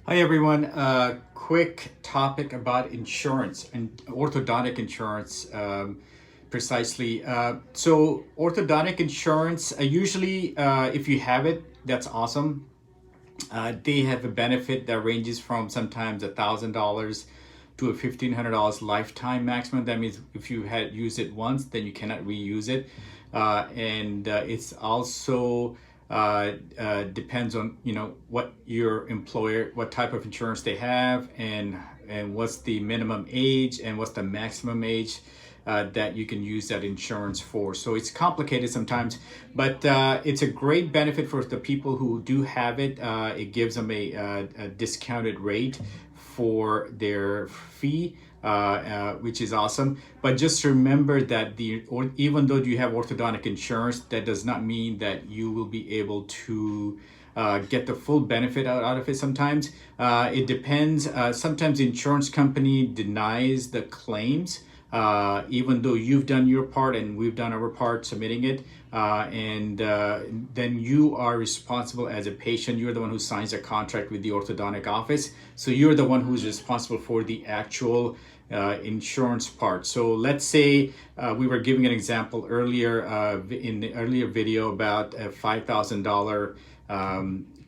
Hi everyone. Quick topic about insurance and orthodontic insurance, precisely. So orthodontic insurance, usually if you have it, that's awesome. They have a benefit that ranges from sometimes $1,000 to a $1,500 lifetime maximum. That means if you had used it once, then you cannot reuse it. And it's also depends on what your employer, what type of insurance they have, and what's the minimum age and what's the maximum age that you can use that insurance for. So it's complicated sometimes, but it's a great benefit for the people who do have it. It gives them a discounted rate for their fee, which is awesome. But just remember that even though you have orthodontic insurance, that does not mean that you will be able to get the full benefit out of it. Sometimes it depends. Sometimes the insurance company denies the claims, even though you've done your part and we've done our part submitting it. And then you are responsible as a patient. You're the one who signs a contract with the orthodontic office. So you're the one who's responsible for the actual insurance part. So let's say we were giving an example earlier in the earlier video about a $5,000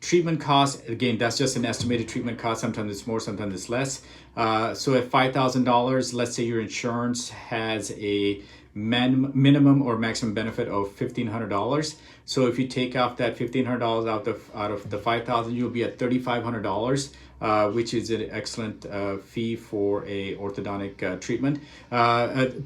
treatment cost. Again, that's just an estimated treatment cost. Sometimes it's more, sometimes it's less. So at $5,000, let's say your insurance has a minimum or maximum benefit of $1,500. So if you take off that $1,500 out of the $5,000, you'll be at $3,500. Which is an excellent fee for a orthodontic treatment,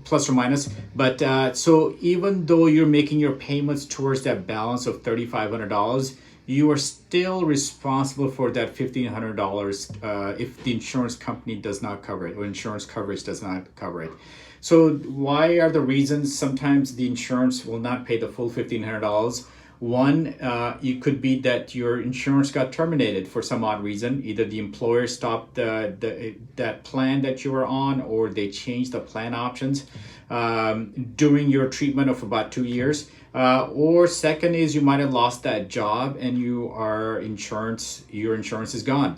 plus or minus. But so even though you're making your payments towards that balance of $3,500, you are still responsible for that $1,500 if the insurance company does not cover it or insurance coverage does not cover it. So why are the reasons sometimes the insurance will not pay the full $1,500? One, it could be that your insurance got terminated for some odd reason. Either the employer stopped that plan that you were on, or they changed the plan options during your treatment of about 2 years. Or second is you might have lost that job and your insurance is gone.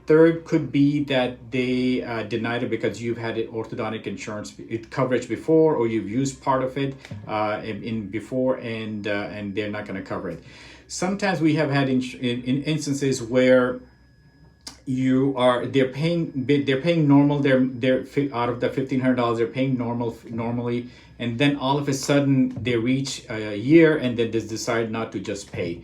Third could be that they denied it because you've had orthodontic insurance coverage before, or you've used part of it before, and they're not going to cover it. Sometimes we have had in instances where they're paying normal, they're out of the $1,500 they're paying normally, and then all of a sudden they reach a year and then they decide not to just pay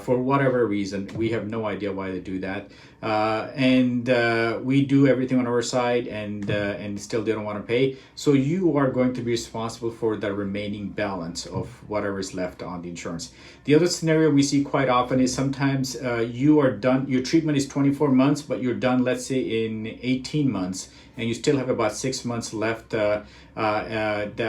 for whatever reason. We have no idea why they do that, and we do everything on our side, and still they don't want to pay. So you are going to be responsible for the remaining balance of whatever is left on the insurance. The other scenario we see quite often is sometimes you are done, your treatment is 24 months, but you're done, let's say, in 18 months, and you still have about 6 months left that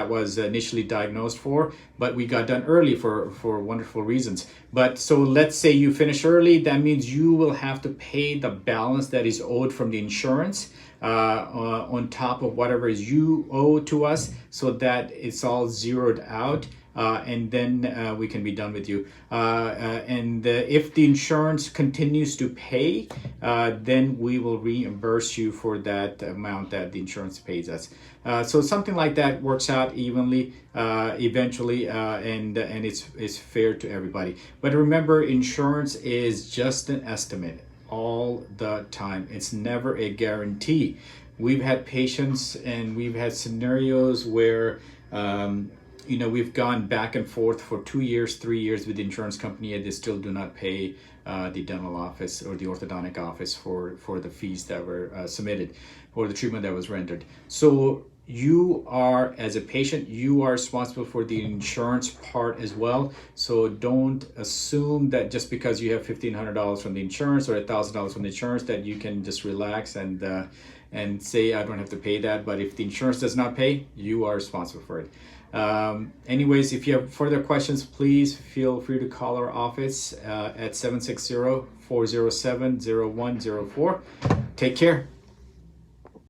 was initially diagnosed for, but we got done early for wonderful reasons. But so let's say you finish early, that means you will have to pay the balance that is owed from the insurance on top of whatever is you owe to us, so that it's all zeroed out. And then we can be done with you. And if the insurance continues to pay, then we will reimburse you for that amount that the insurance pays us. So something like that works out evenly eventually, and it's fair to everybody. But remember, insurance is just an estimate all the time. It's never a guarantee. We've had patients and we've had scenarios where we've gone back and forth for 2 years, 3 years with the insurance company, and they still do not pay the dental office or the orthodontic office for the fees that were submitted or the treatment that was rendered. So you are, as a patient, you are responsible for the insurance part as well. So don't assume that just because you have $1,500 from the insurance or $1,000 from the insurance that you can just relax and say, I don't have to pay that. But if the insurance does not pay, you are responsible for it. Anyways, if you have further questions, please feel free to call our office at 760-407-0104. Take care.